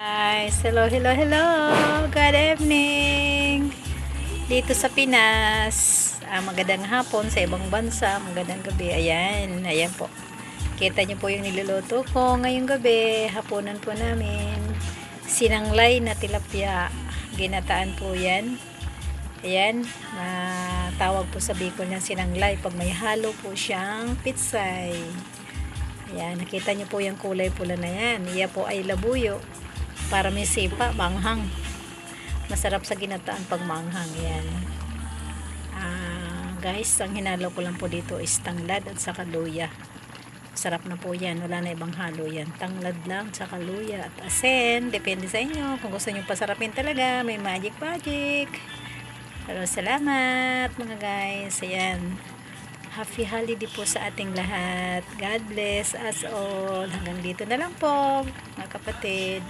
Guys, hello, hello, hello. Good evening. Dito sa Pinas, magandang hapon sa ibang bansa, magandang gabi. Ayan, ayan po. Kita niyo po yung niluluto ko ngayong gabi. Hapunan po namin. Sinanglay na tilapia. Ginataan po yan. Ayan, tawag po sa Bicol ng sinanglay pag may halo po siyang pitsay. Ayan, nakita niyo po yung kulay pula na yan. Iya po ay labuyo. Para may sipa, manghang. Masarap sa ginataan pag manghang. Yan. Guys, ang hinalo ko lang po dito is tanglad at saka luya. Sarap na po yan. Wala na ibang halo yan. Tanglad lang, saka luya at asin. Depende sa inyo. Kung gusto nyo pasarapin talaga, may magic. Pero salamat mga guys. Ayan. Happy holiday po sa ating lahat. God bless us all. Hanggang dito na lang po, mga kapatid.